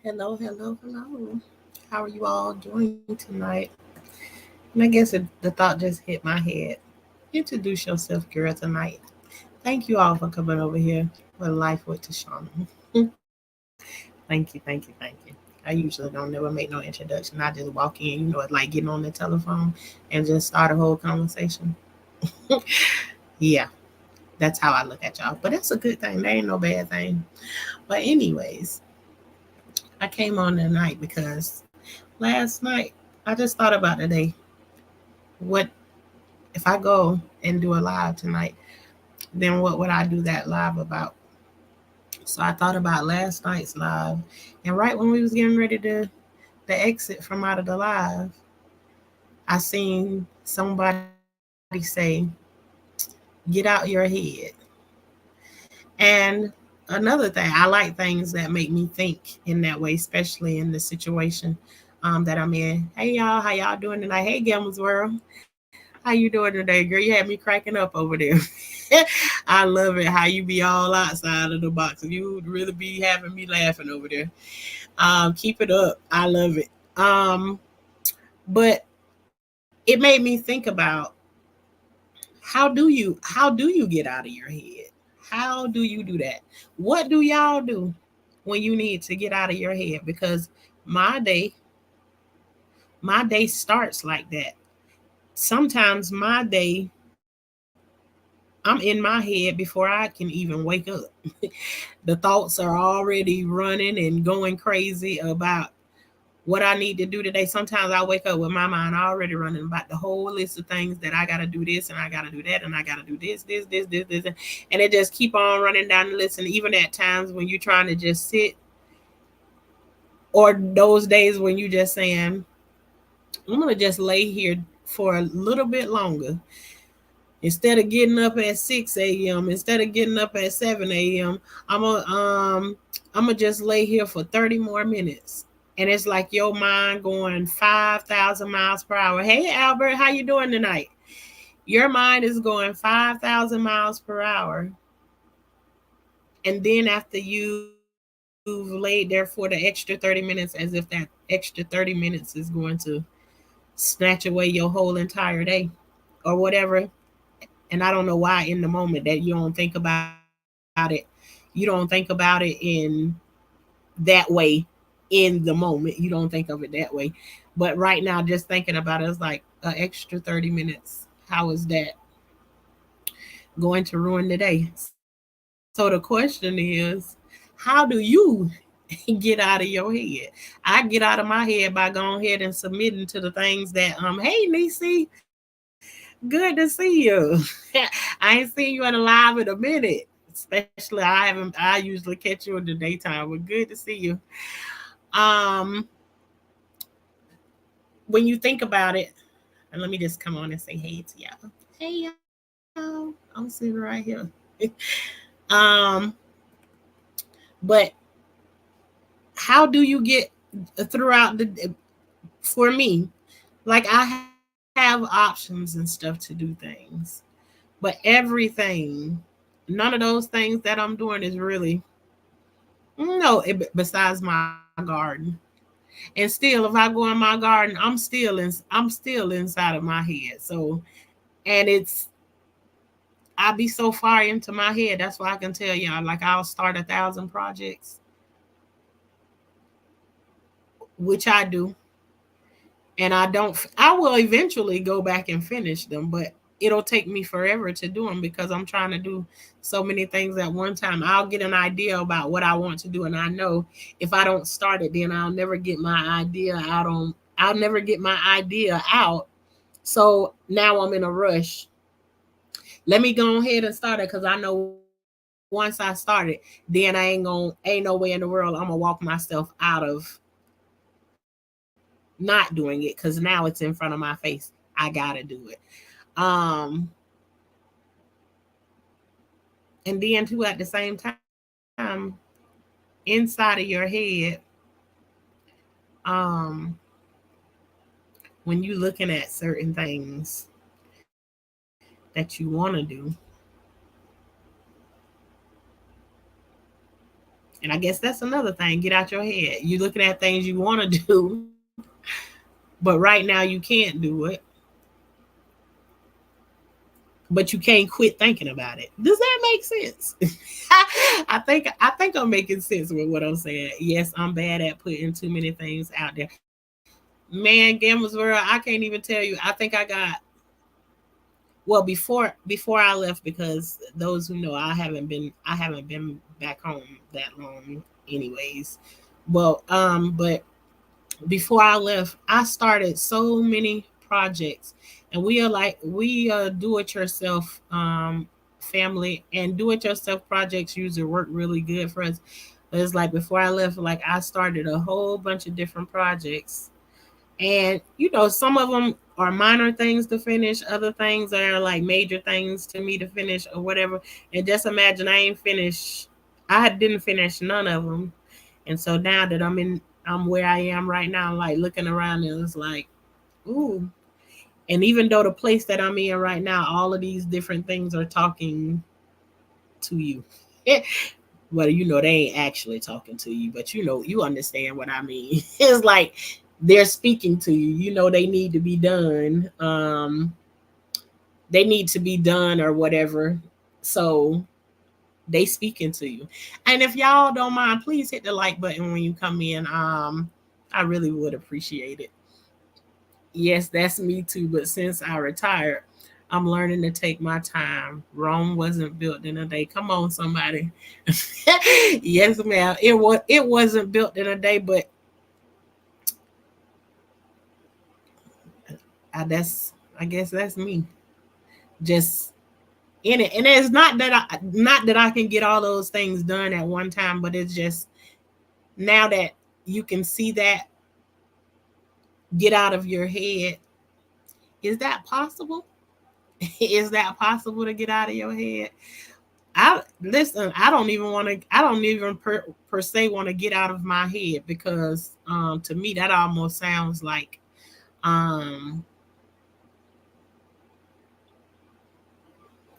Hello, hello, hello. How are you all doing tonight? And I guess the thought just hit my head. Introduce yourself, girl, tonight. Thank you all for coming over here with Life with Tashana. Thank you, thank you, thank you. I usually don't never make no introduction. I just walk in, it's like getting on the telephone and just start a whole conversation. Yeah, that's how I look at y'all. But that's a good thing. There ain't no bad thing. But anyways, I came on tonight because last night I just thought about today. What if I go and do a live tonight, then what would I do that live about? So I thought about last night's live, and right when we was getting ready to exit from out of the live, I seen somebody say, "Get out your head." And another thing, I like things that make me think in that way, especially in the situation that I'm in. Hey y'all, how y'all doing tonight? Hey Gamma's World, how you doing today, girl? You had me cracking up over there. I love it how you be all outside of the box. You would really be having me laughing over there. Keep it up. I love it. But it made me think about how do you get out of your head? How do you do that? What do y'all do when you need to get out of your head? Because my day, my day starts like that. Sometimes my day, I'm in my head before I can even wake up. The thoughts are already running and going crazy about what I need to do today. Sometimes I wake up with my mind already running about the whole list of things that I gotta do this and I gotta do that and I gotta do this, and it just keep on running down the list. And even at times when you're trying to just sit, or those days when you just saying, I'm gonna just lay here for a little bit longer. Instead of getting up at 6 a.m., instead of getting up at 7 a.m., I'm gonna I'm gonna just lay here for 30 more minutes. And it's like your mind going 5,000 miles per hour. Hey Albert, how you doing tonight? Your mind is going 5,000 miles per hour. And then after you've laid there for the extra 30 minutes, as if that extra 30 minutes is going to snatch away your whole entire day or whatever. And I don't know why in the moment that you don't think about it. You don't think about it in that way in the moment. You don't think of it that way. But right now, just thinking about it, it's like an extra 30 minutes. How is that going to ruin the day? So the question is, how do you get out of your head? I get out of my head by going ahead and submitting to the things that hey Nisi, good to see you. I ain't seen you in a live in a minute. Especially I usually catch you in the daytime, but good to see you. Um when you think about it, and let me just come on and say hey to y'all. Hey y'all, I'm sitting right here. um but how do you get throughout the for me, like I have options and stuff to do things, but everything, none of those things that I'm doing is really no besides my garden. And still, if I go in my garden, I'm still inside of my head. So, and it's I be so far into my head. That's why I can tell y'all, like I'll start 1,000 projects, which I do, and I don't. I will eventually go back and finish them, but it'll take me forever to do them because I'm trying to do so many things at one time. I'll get an idea about what I want to do, and I know if I don't start it, then I'll never get my idea out on. I'll never get my idea out. So now I'm in a rush. Let me go ahead and start it because I know once I start it, then ain't no way in the world I'm gonna walk myself out of not doing it because now it's in front of my face. I gotta do it. Um, and then too at the same time, inside of your head, um, when you looking at certain things that you want to do, And I guess that's another thing. Get out your head. You looking at things you want to do, but right now you can't do it. But you can't quit thinking about it. Does that make sense? I think I'm making sense with what I'm saying. Yes, I'm bad at putting too many things out there. Man, Gamblers World, I can't even tell you. I think I got well before I left, because those who know, I haven't been back home that long anyways. But before I left, I started so many projects, and we are do it yourself family, and do it yourself projects usually work really good for us. But it's like before I left, like I started a whole bunch of different projects, and some of them are minor things to finish, other things are like major things to me to finish or whatever. And just imagine I didn't finish none of them. And so now that I'm where I am right now, like looking around, and it's like, ooh. And even though the place that I'm in right now, all of these different things are talking to you. Well, they ain't actually talking to you, but you understand what I mean. It's like they're speaking to you. They need to be done. They need to be done or whatever. So they speaking to you. And if y'all don't mind, please hit the like button when you come in. I really would appreciate it. Yes, that's me too. But since I retired, I'm learning to take my time. Rome wasn't built in a day. Come on, somebody. Yes, ma'am. It wasn't built in a day, but I guess that's me. Just in it. And it's not that I can get all those things done at one time, but it's just now that you can see that, get out of your head. Is that possible? Is that possible to get out of your head? I listen. I don't even per se want to get out of my head, because to me that almost sounds like um,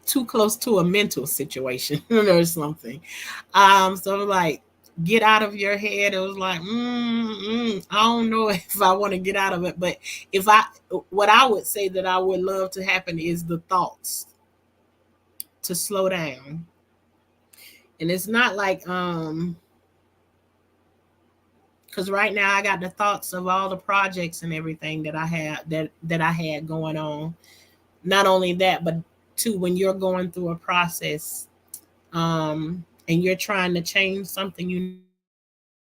too close to a mental situation or something. So like, get out of your head. It was like, I don't know if I want to get out of it, but if I, what I would say that I would love to happen is the thoughts to slow down. And it's not like because right now I got the thoughts of all the projects and everything that I had going on. Not only that, but too, when you're going through a process, and you're trying to change something,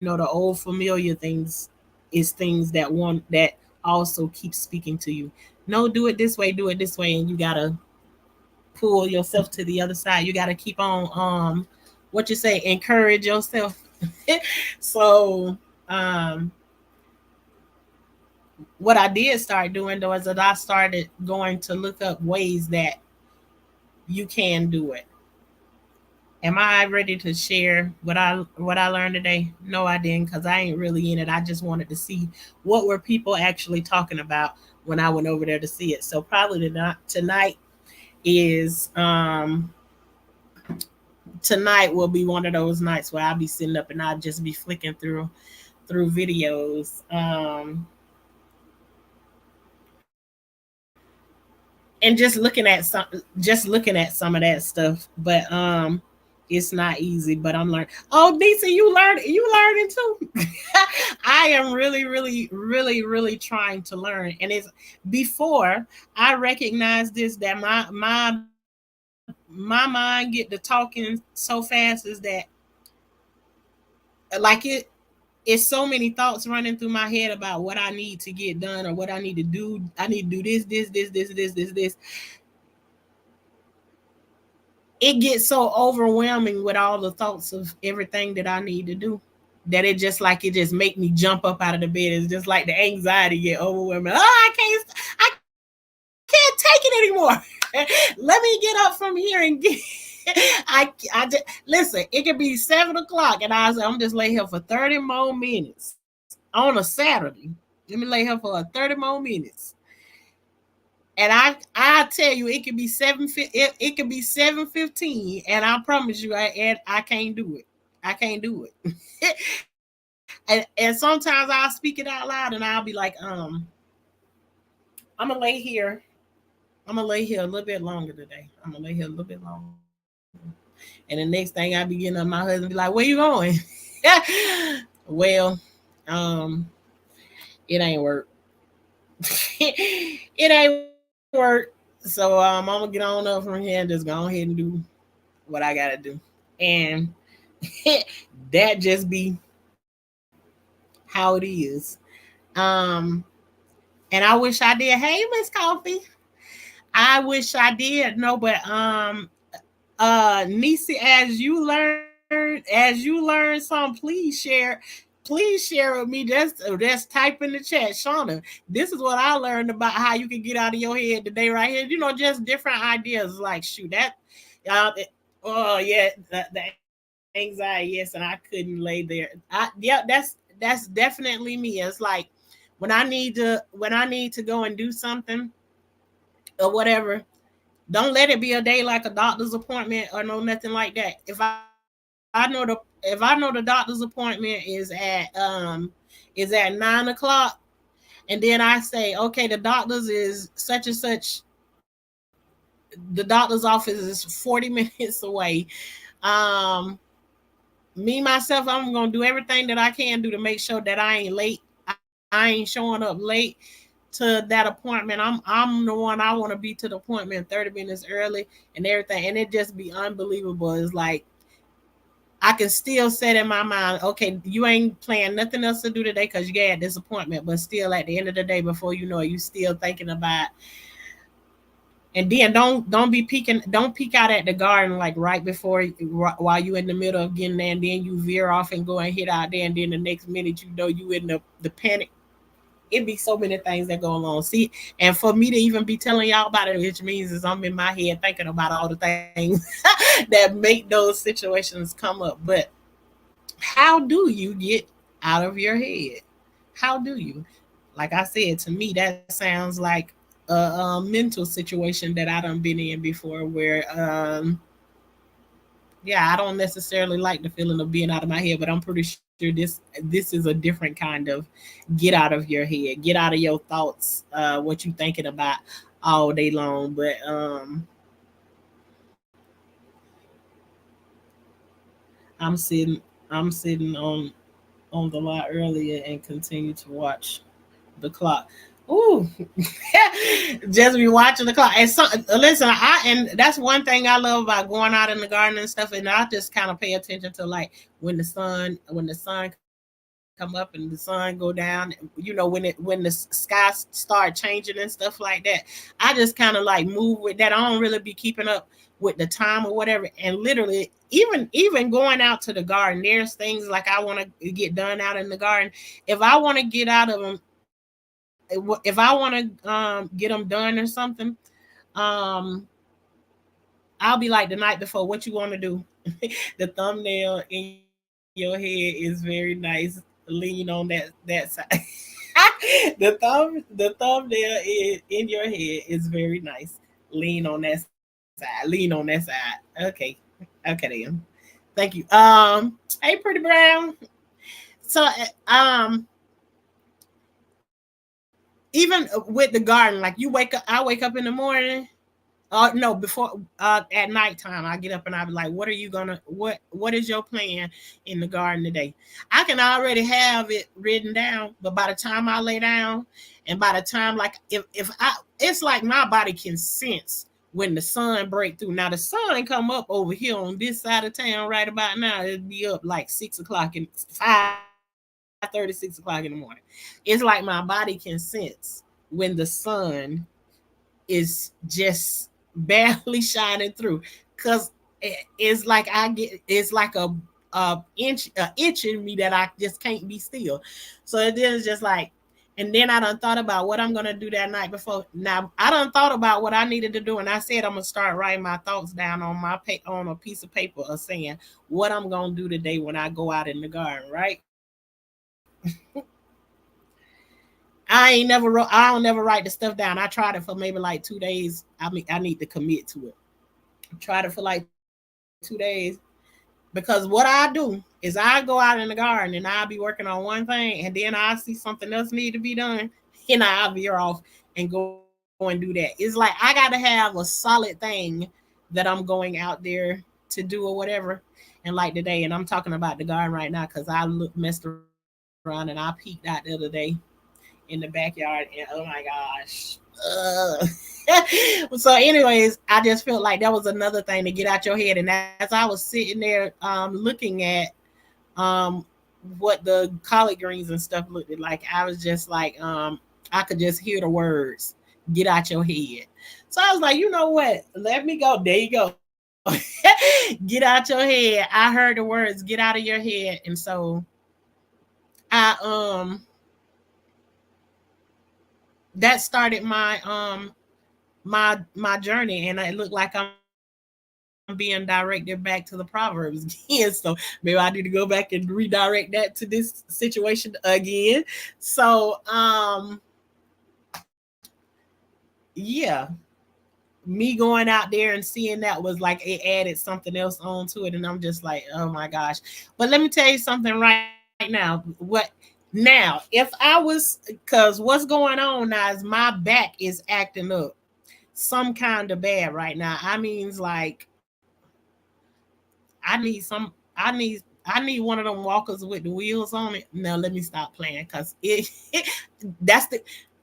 the old familiar things is things that also keep speaking to you. No, do it this way, and you gotta pull yourself to the other side. You gotta keep on what you say, encourage yourself. So um what I did start doing though is that I started going to look up ways that you can do it. Am I ready to share what I learned today? No, I didn't, because I ain't really in it. I just wanted to see what were people actually talking about when I went over there to see it. So probably tonight is tonight will be one of those nights where I'll be sitting up and I'll just be flicking through videos. And just looking at some of that stuff. But it's not easy, but I'm learning. Oh, Nisa, you learning too. I am really, really, really, really trying to learn. And it's before I recognize this, that my mind get to talking so fast, is that like it's so many thoughts running through my head about what I need to get done or what I need to do. I need to do this. It gets so overwhelming with all the thoughts of everything that I need to do, that it just make me jump up out of the bed. It's just like the anxiety get overwhelming. Oh, I can't take it anymore. Let me get up from here and get. I just, listen. It could be 7 o'clock, and I'm just lay here for 30 more minutes on a Saturday. Let me lay here for 30 more minutes. And I tell you, it could be 7:15, and I promise you, I can't do it. I can't do it. and sometimes I'll speak it out loud and I'll be like, I'm gonna lay here. I'm gonna lay here a little bit longer today. I'm gonna lay here a little bit longer. And the next thing I be getting up, my husband be like, "Where you going?" Well, um, it ain't work. It ain't work. So I'm gonna get on up from here and just go ahead and do what I gotta do. And that just be how it is. Um, and I wish I did. Hey, Miss Coffee. I wish I did. No, but Nisi, as you learn some, please share with me. Just type in the chat, Shauna. This is what I learned about how you can get out of your head today, right here. Just different ideas. Like shoot that, it, oh yeah, the anxiety. Yes, and I couldn't lay there. Yeah, that's definitely me. It's like when I need to go and do something or whatever. Don't let it be a day like a doctor's appointment or no nothing like that. If I know the doctor's appointment is at 9 o'clock, and then I say, okay, the doctor's is such and such. The doctor's office is 40 minutes away. Um, Me myself, I'm gonna do everything that I can do to make sure that I ain't late. I ain't showing up late to that appointment. I'm the one I want to be to the appointment 30 minutes early and everything. And it just be unbelievable. It's like I can still set in my mind, okay, you ain't planning nothing else to do today because you had this appointment, but still at the end of the day, before you know it, you still thinking about. And then don't peek out at the garden like right before while you in the middle of getting there, and then you veer off and go and hit out there, and then the next minute you know you in the panic. It be so many things that go along. See, and for me to even be telling y'all about it, which means is I'm in my head thinking about all the things that make those situations come up. But how do you get out of your head? How do you? Like I said, to me, that sounds like a mental situation that I done been in before, where yeah, I don't necessarily like the feeling of being out of my head, but I'm pretty sure this is a different kind of get out of your head, get out of your thoughts, what you thinking about all day long. But I'm sitting I'm sitting on the lot earlier and continue to watch the clock. Ooh, just be watching the clock. And so, listen, and that's one thing I love about going out in the garden and stuff. And I just kind of pay attention to like when the sun come up and the sun go down. When the skies start changing and stuff like that. I just kind of like move with that. I don't really be keeping up with the time or whatever. And literally, even going out to the garden, there's things like I want to get done out in the garden. If I want to get out of them, if I want to get them done or something, um, I'll be like the night before, what you want to do? The thumbnail in your head is very nice. Lean on that side. The thumbnail in your head is very nice. Lean on that side. Lean on that side. Okay. Okay then. Thank you. Hey Pretty Brown. So even with the garden, like I wake up in the morning. No, before at nighttime, I get up and I be like, "What are you gonna? What is your plan in the garden today?" I can already have it written down, but by the time I lay down, and by the time like if I, it's like my body can sense when the sun break through. Now the sun come up over here on this side of town right about now. It'd be up like 6 o'clock and 5:30, 6 o'clock in the morning. It's like my body can sense when the sun is just barely shining through, because it's like it's like a itch in me that I just can't be still. So it is just like, and then I done thought about what I'm gonna do that night before. Now I done thought about what I needed to do, and I said I'm gonna start writing my thoughts down on on a piece of paper, or saying what I'm gonna do today when I go out in the garden, right? I ain't never wrote. I don't never write the stuff down. I tried it for maybe like 2 days. I mean, I need to commit to it. Tried it for like 2 days. Then I Because what I do is I go out in the garden and I'll be working on one thing, and then I see something else need to be done, and I'll veer off and go and do that. It's like I got to have a solid thing that I'm going out there to do or whatever. And like today, and I'm talking about the garden right now because I messed around and I peeked out the other day in the backyard, and oh my gosh. So anyways, I just felt like that was another thing to get out your head. And as I was sitting there looking at um what the collard greens and stuff looked like, I was just like I could just hear the words, get out your head. So I was like, you know what, let me go. There you go. Get out your head. I heard the words, get out of your head. And so I that started my journey, and it looked like I'm being directed back to the Proverbs again. So maybe I need to go back and redirect that to this situation again. So yeah, me going out there and seeing that was like it added something else onto it, and I'm just like, oh my gosh. But let me tell you something right now. If I was, because what's going on now is my back is acting up some kind of bad right now. I means like I need one of them walkers with the wheels on it. No, let me stop playing because it that's the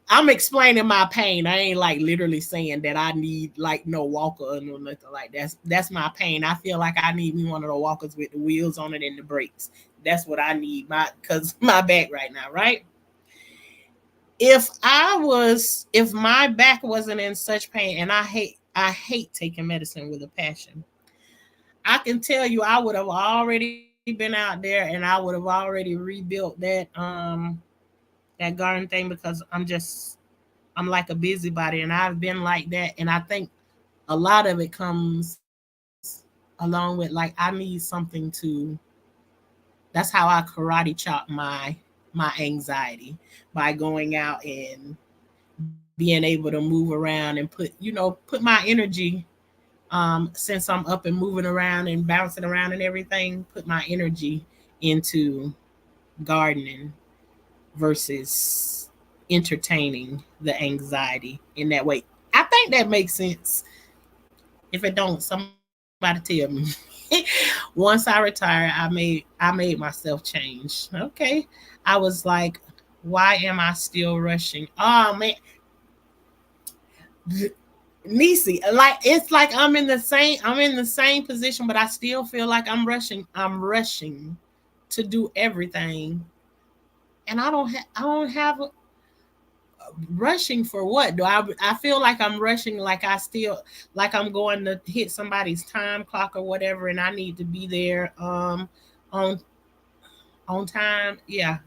I'm explaining my pain. I ain't like literally saying that I need like no walker or no nothing like that. That's my pain. I feel like I need me one of the walkers with the wheels on it and the brakes. That's what I need because my back right now, right? If my back wasn't in such pain, and I hate taking medicine with a passion. I can tell you I would have already been out there and I would have already rebuilt that garden thing because I'm like a busybody, and I've been like that. And I think a lot of it comes along with like I need something to that's how I karate chop my anxiety, by going out and being able to move around and put my energy, since I'm up and moving around and bouncing around and everything, put my energy into gardening versus entertaining the anxiety in that way. I think that makes sense. If it don't, somebody tell me. Once I retired, I made myself change. Okay. I was like, why am I still rushing? Oh man, Nisi, like it's like I'm in the same position, but I still feel like I'm rushing. I'm rushing to do everything, and I don't have rushing for what? Do I feel like I'm rushing, like I still like I'm going to hit somebody's time clock or whatever, and I need to be there on on time. Yeah,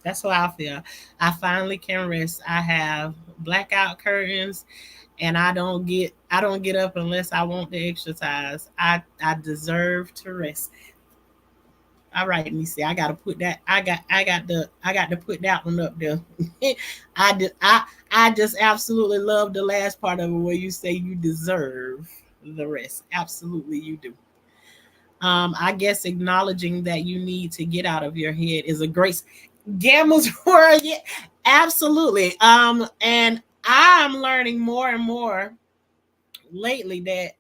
that's how I feel. I finally can rest. I have blackout curtains, and I don't get up unless I want the exercise. I deserve to rest. All right, Nisi, I gotta put that. I got to put that one up there. I just absolutely love the last part of it where you say you deserve the rest. Absolutely, you do. I guess acknowledging that you need to get out of your head is a great Gamma's word. Yeah, absolutely. And I'm learning more and more lately that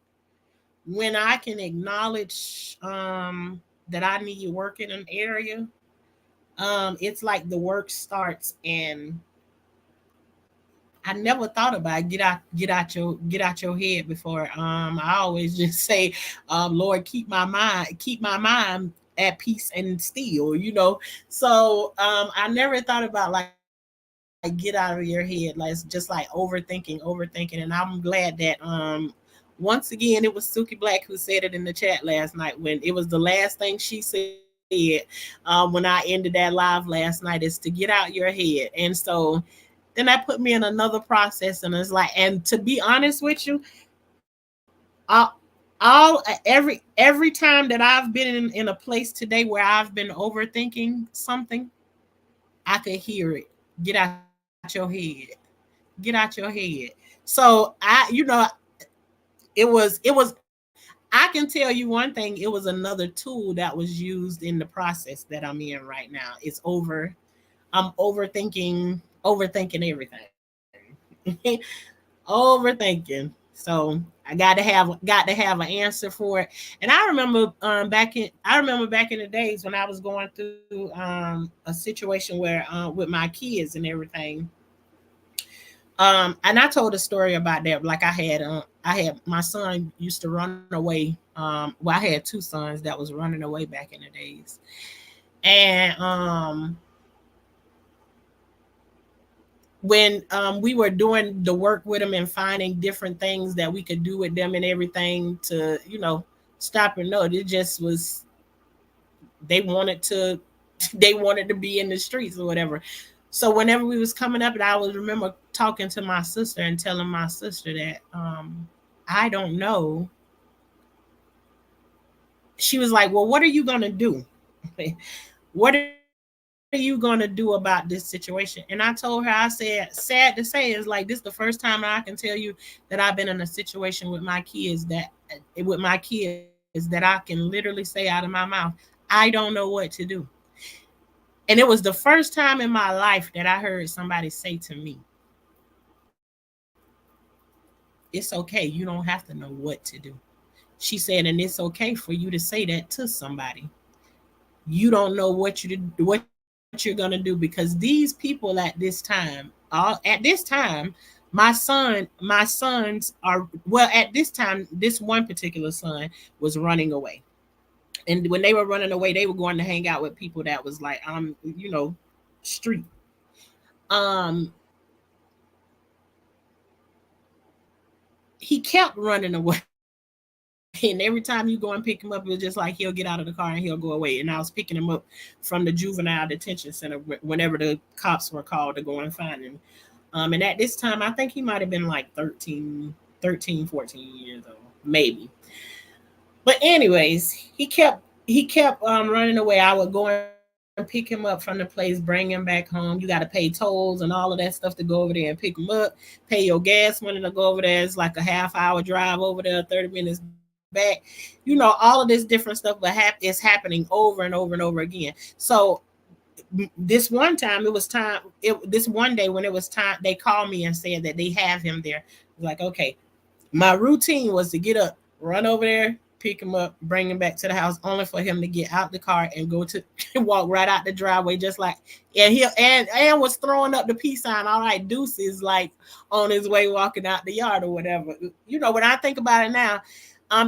when I can acknowledge that I need work in an area, it's like the work starts. And I never thought about it. Get out your head before. I always just say, Lord, keep my mind at peace and still, So I never thought about like get out of your head, like just like overthinking. And I'm glad that once again it was Suki Black who said it in the chat last night, when it was the last thing she said, when I ended that live last night, is to get out your head. And so then that put me in another process, and it's like, and to be honest with you, every time that I've been in a place today where I've been overthinking something, I could hear it. Get out your head. Get out your head. So it was I can tell you one thing, it was another tool that was used in the process that I'm in right now. I'm overthinking everything. Overthinking. So I got to have an answer for it. And I remember back in the days when I was going through a situation where with my kids and everything. And I told a story about that. Like I had my son used to run away. Well, I had two sons that was running away back in the days. And when we were doing the work with them and finding different things that we could do with them and everything to, stop and no, it just was they wanted to they wanted to be in the streets or whatever. So whenever we was coming up, and I would remember talking to my sister and telling my sister that I don't know. She was like, "Well, what are you gonna do? What are you gonna do about this situation?" And I told her, I said, sad to say, it's like this is the first time I can tell you that I've been in a situation with my kids that I can literally say out of my mouth, I don't know what to do. And it was the first time in my life that I heard somebody say to me, it's okay, you don't have to know what to do. She said, and it's okay for you to say that to somebody. You don't know what you're gonna do, because these people at this time, my sons are, well, at this time, this one particular son was running away. And when they were running away, they were going to hang out with people that was like, street. Um, he kept running away. And every time you go and pick him up, it was just like he'll get out of the car and he'll go away. And I was picking him up from the juvenile detention center whenever the cops were called to go and find him. And at this time, I think he might have been like 14 years old, maybe. But anyways, he kept running away. I would go and pick him up from the place, bring him back home. You got to pay tolls and all of that stuff to go over there and pick him up. Pay your gas money to go over there. It's like a half-hour drive over there, 30 minutes back. All of this different stuff, but it's happening over and over and over again. So this one time, it was time. This one day when it was time, they called me and said that they have him there. I was like, okay. My routine was to get up, run over there, pick him up, bring him back to the house, only for him to get out the car and go to walk right out the driveway, just like, and and was throwing up the peace sign. All right, deuces, like on his way walking out the yard or whatever. When I think about it now,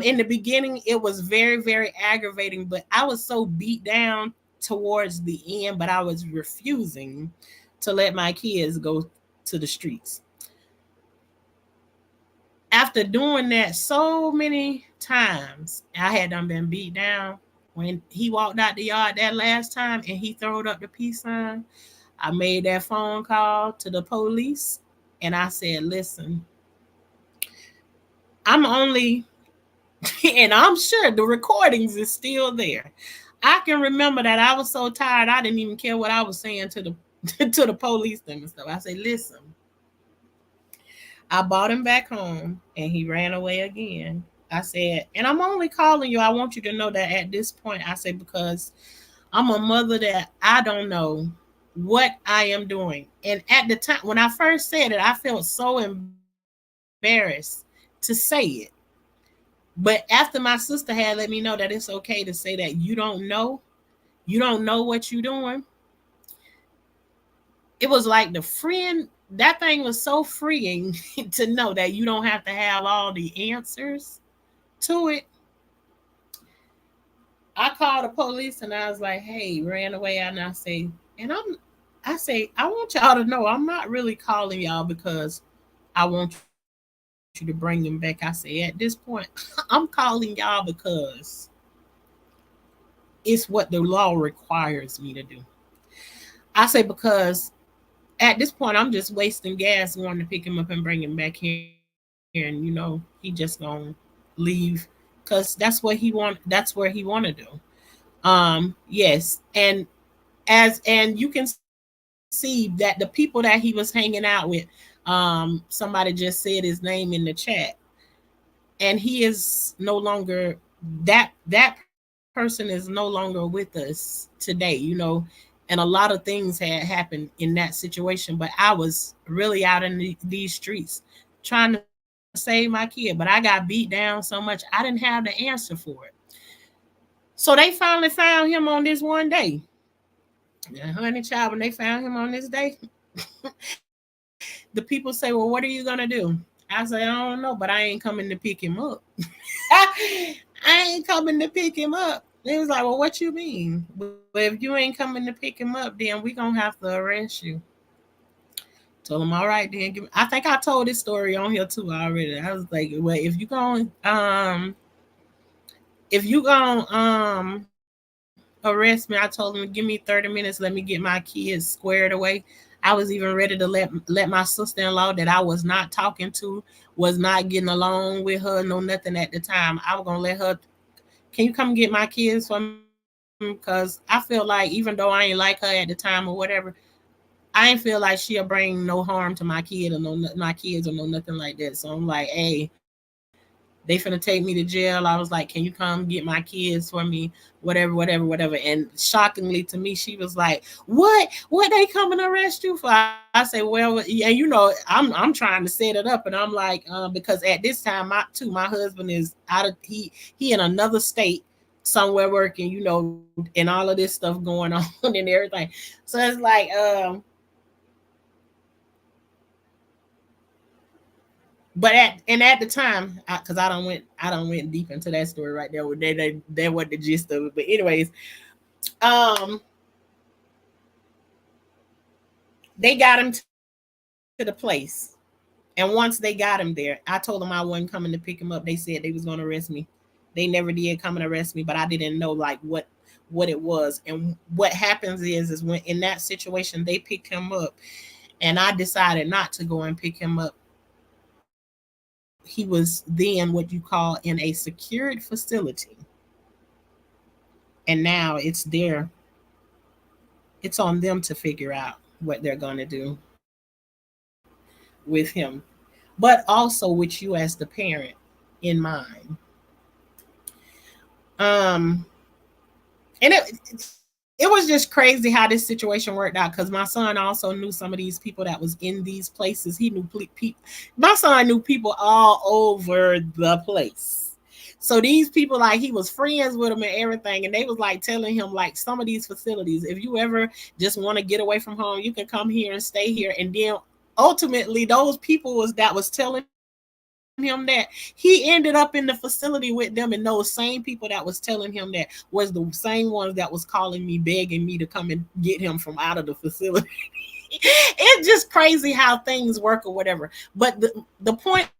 in the beginning it was very, very aggravating, but I was so beat down towards the end, but I was refusing to let my kids go to the streets. After doing that so many times, I had done been beat down. When he walked out the yard that last time and he throwed up the peace sign, I made that phone call to the police and I said, listen, I'm only, and I'm sure the recordings is still there. I can remember that I was so tired, I didn't even care what I was saying to the to the police and stuff. I said, listen, I brought him back home and he ran away again. I said, and I'm only calling you. I want you to know that at this point, I said, because I'm a mother that I don't know what I am doing. And at the time, when I first said it, I felt so embarrassed to say it. But after my sister had let me know that it's okay to say that you don't know what you're doing, it was like the friend, that thing was so freeing to know that you don't have to have all the answers to it. I called the police and I was like, hey, ran away. And and I say, I want y'all to know I'm not really calling y'all because I want you to bring him back. I say, at this point, I'm calling y'all because it's what the law requires me to do. I say, because at this point, I'm just wasting gas wanting to pick him up and bring him back here. And, he just gonna leave because that's where he want to do. Yes. And you can see that the people that he was hanging out with, somebody just said his name in the chat. and he is no longer, that person is no longer with us today, and a lot of things had happened in that situation. But I was really out in these streets trying to save my kid, but I got beat down so much I didn't have the answer for it. So they finally found him on this one day. And honey child, when they found him on this day, the people say, well, what are you gonna do? I say, I don't know, but I ain't coming to pick him up. I ain't coming to pick him up. They was like, well, what you mean? But if you ain't coming to pick him up, then we gonna have to arrest you. Told him, all right, then. I think I told this story on here too already. I was like, well, if you gonna arrest me, I told him, give me 30 minutes. Let me get my kids squared away. I was even ready to let my sister-in-law that I was not talking to, was not getting along with her, no nothing at the time. I was gonna let her. Can you come get my kids for me? Because I feel like even though I ain't like her at the time or whatever, I ain't feel like she'll bring no harm to my kid or my kids or no nothing like that. So I'm like, hey, they finna take me to jail. I was like, can you come get my kids for me? Whatever. And shockingly to me, she was like, what they coming to arrest you for? I say, well, yeah, I'm trying to set it up, and I'm like, because at this time, my husband is out of he in another state somewhere working, and all of this stuff going on and everything. So it's like, but at the time, because I don't went deep into that story right there. That what the gist of it. But anyways, um, they got him to the place, and once they got him there, I told them I wasn't coming to pick him up. They said they was going to arrest me. They never did come and arrest me, but I didn't know like what it was. And what happens is when in that situation they picked him up, and I decided not to go and pick him up. He was then what you call in a secured facility, and now it's it's on them to figure out what they're going to do with him, but also with you as the parent in mind. um and it was just crazy how this situation worked out, because my son also knew some of these people that was in these places. He knew people. My son knew people all over the place. So these people, like, he was friends with them and everything, and they was like telling him, like, some of these facilities, if you ever just want to get away from home, you can come here and stay here. And then ultimately those people was telling him that he ended up in the facility with them, and those same people that was telling him that was the same ones that was calling me, begging me to come and get him from out of the facility. It's just crazy how things work or whatever. But the point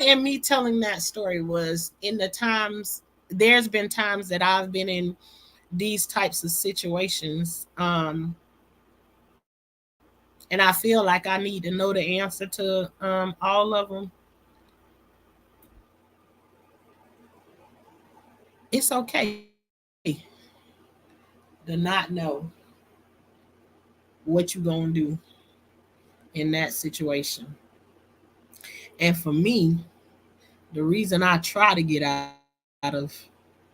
in me telling that story was, in the times, there's been times that I've been in these types of situations, and I feel like I need to know the answer to all of them. It's okay to not know what you gonna do in that situation. And for me, the reason I try to get out of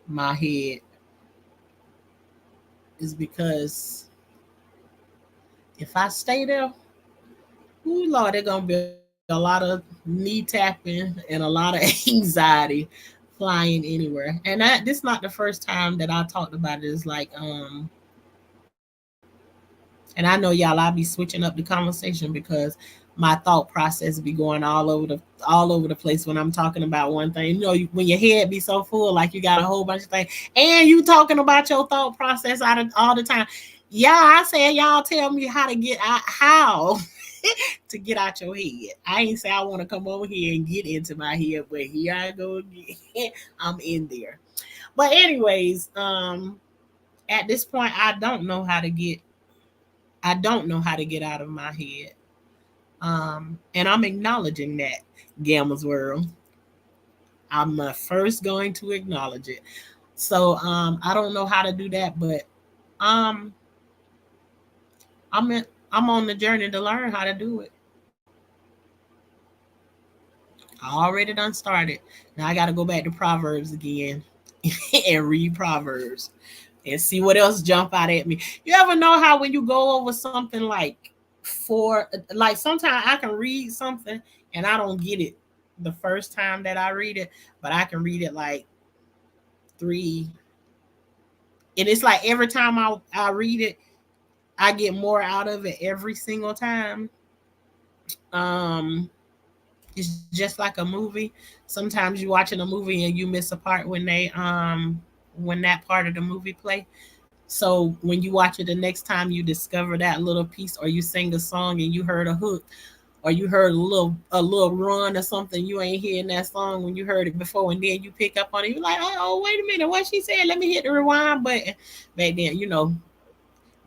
my head is because if I stay there, ooh Lord, there's gonna be a lot of knee tapping and a lot of anxiety flying anywhere. And this not the first time that I talked about it. It's like and I know y'all, I be switching up the conversation because my thought process be going all over the place when I'm talking about one thing. When your head be so full, like you got a whole bunch of things, and you talking about your thought process all the time. Yeah, I said y'all tell me how to get out, how to get out your head. I ain't say I want to come over here and get into my head, but here I go again. I'm in there. But anyways, at this point, I don't know how to get out of my head. And I'm acknowledging that, Gamma's World. I'm first going to acknowledge it. So I don't know how to do that, but um, I'm on the journey to learn how to do it. I already done started. Now I got to go back to Proverbs again and read Proverbs and see what else jump out at me. You ever know how when you go over something like sometimes I can read something and I don't get it the first time that I read it, but I can read it like three, and it's like every time I read it, I get more out of it every single time. Um, it's just like a movie. Sometimes you watching a movie and you miss a part when that part of the movie play. So when you watch it the next time, you discover that little piece, or you sing a song and you heard a hook, or you heard a little run or something. You ain't hearing that song when you heard it before, and then you pick up on it. You're like, oh, wait a minute, what she said? Let me hit the rewind button. Back then,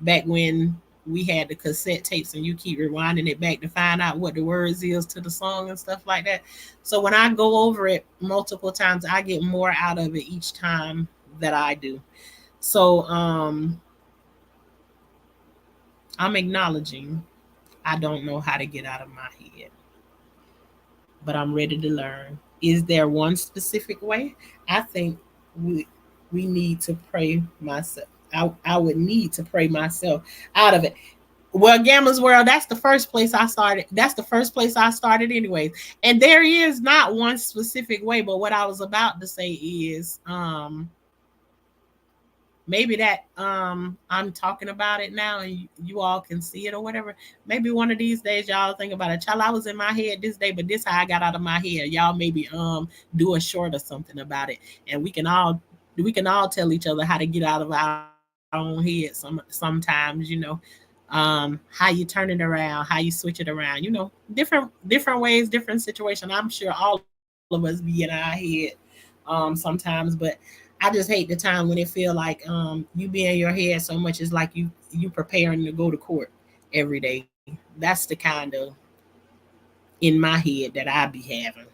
back when we had the cassette tapes and you keep rewinding it back to find out what the words is to the song and stuff like that. So when I go over it multiple times, I get more out of it each time that I do. So I'm acknowledging I don't know how to get out of my head, but I'm ready to learn. Is there one specific way? I think we we need to pray myself. I would need to pray myself out of it. Well, Gamma's World, that's the first place I started. That's the first place I started, anyways. And there is not one specific way, but what I was about to say is maybe that I'm talking about it now and you all can see it or whatever. Maybe one of these days y'all think about it. Child, I was in my head this day, but this how I got out of my head. Y'all maybe do a short or something about it, and we can all tell each other how to get out of our own head sometimes, how you turn it around, how you switch it around, different ways, different situation. I'm sure all of us be in our head sometimes, but I just hate the time when it feel like you be in your head so much. It's like you preparing to go to court every day. That's the kind of in my head that I be having.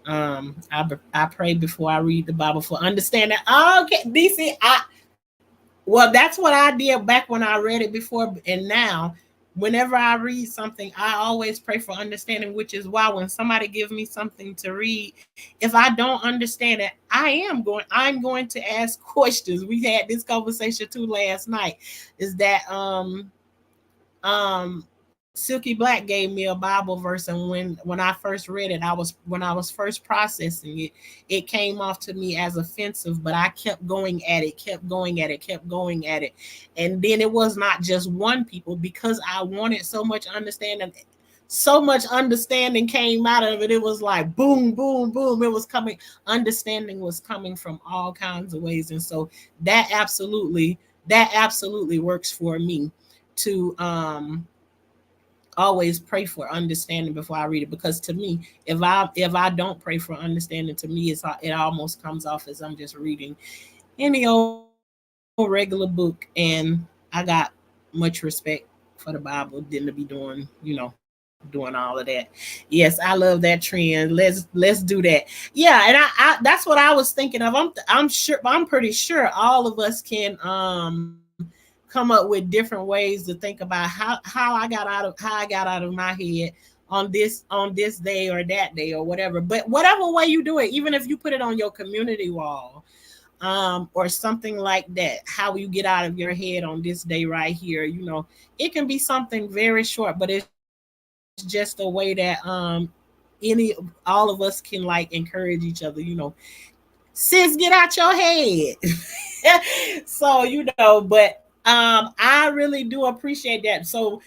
I pray before I read the Bible for understanding. Okay, DC. Well, that's what I did back when I read it before, and now, whenever I read something, I always pray for understanding. Which is why when somebody gives me something to read, if I don't understand it, I'm going to ask questions. We had this conversation too last night. Is that Silky Black gave me a Bible verse, and when I first read it, when I was first processing it, it came off to me as offensive, but I kept going at it, kept going at it, kept going at it, and then it was not just one people, because I wanted so much understanding. So much understanding came out of it. It was like boom, boom, boom. It was coming. Understanding was coming from all kinds of ways, and so that absolutely, that absolutely works for me to always pray for understanding before I read it, because to me, if I don't pray for understanding, to me it almost comes off as I'm just reading any old regular book, and I got much respect for the Bible than to be doing all of that. Yes, I love that trend. Let's do that. Yeah, and I that's what I was thinking of. I'm pretty sure all of us can come up with different ways to think about how I got out of my head on this day or that day or whatever. But whatever way you do it, even if you put it on your community wall, or something like that, how you get out of your head on this day right here, it can be something very short, but it's just a way that any all of us can like encourage each other, sis, get out your head. So, but I really do appreciate that. So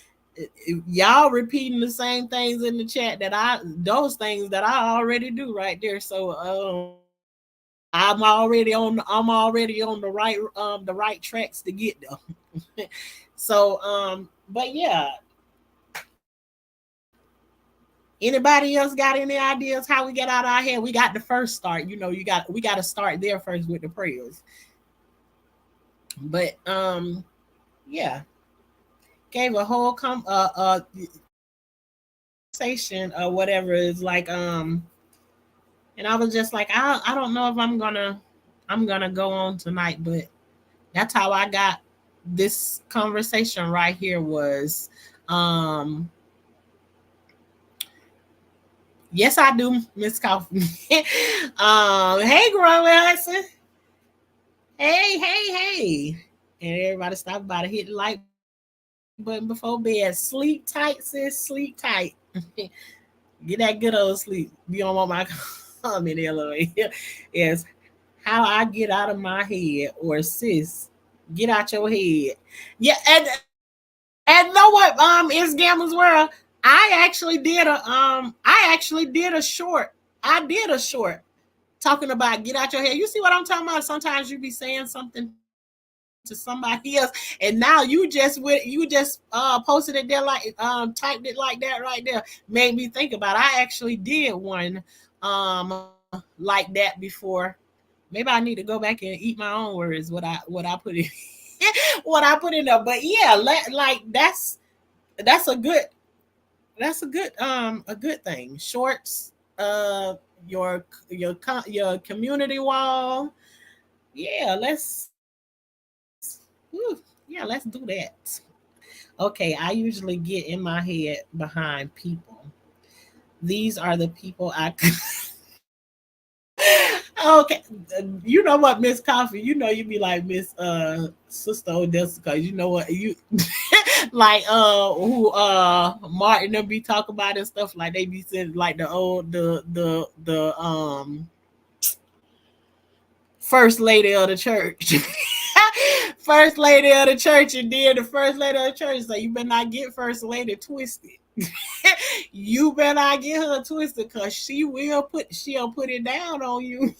y'all repeating the same things in the chat, those things that I already do right there. So I'm already on the right tracks to get there. So but yeah, anybody else got any ideas how we get out of our head? We got the first start. We got to start there first with the prayers. But yeah, gave a whole conversation or whatever is like and I was just like, I don't know if I'm gonna go on tonight, but that's how I got this conversation right here. Was um Yes, I do, Miss Coffee. Hey, Growing Hudson. Hey, hey, hey. And everybody stop by to hit the like button before bed. Sleep tight, sis. Sleep tight. Get that good old sleep. You don't want my comment, LOL. Yes. How I get out of my head, or sis, get out your head. Yeah, and know what? It's Gambler's World. I actually did a short. I did a short talking about get out your head. You see what I'm talking about? Sometimes you be saying something to somebody else, and now you just posted it there like typed it like that right there. Made me think about it. I actually did one like that before. Maybe I need to go back and eat my own words. What I put in what I put in there. But yeah, like that's a good a good thing. Shorts, uh, your community wall. Yeah, let's do that. Okay, I usually get in my head behind people. These are the people I. Okay, you know what, Miss Coffee? You know you be like Miss Sister Odessa, because you know what you like who Martin them be talking about and stuff, like they be saying like the old the first lady of the church. First lady of the church, and then the first lady of the church. So you better not get first lady twisted. You better not get her twisted, because she'll put it down on you.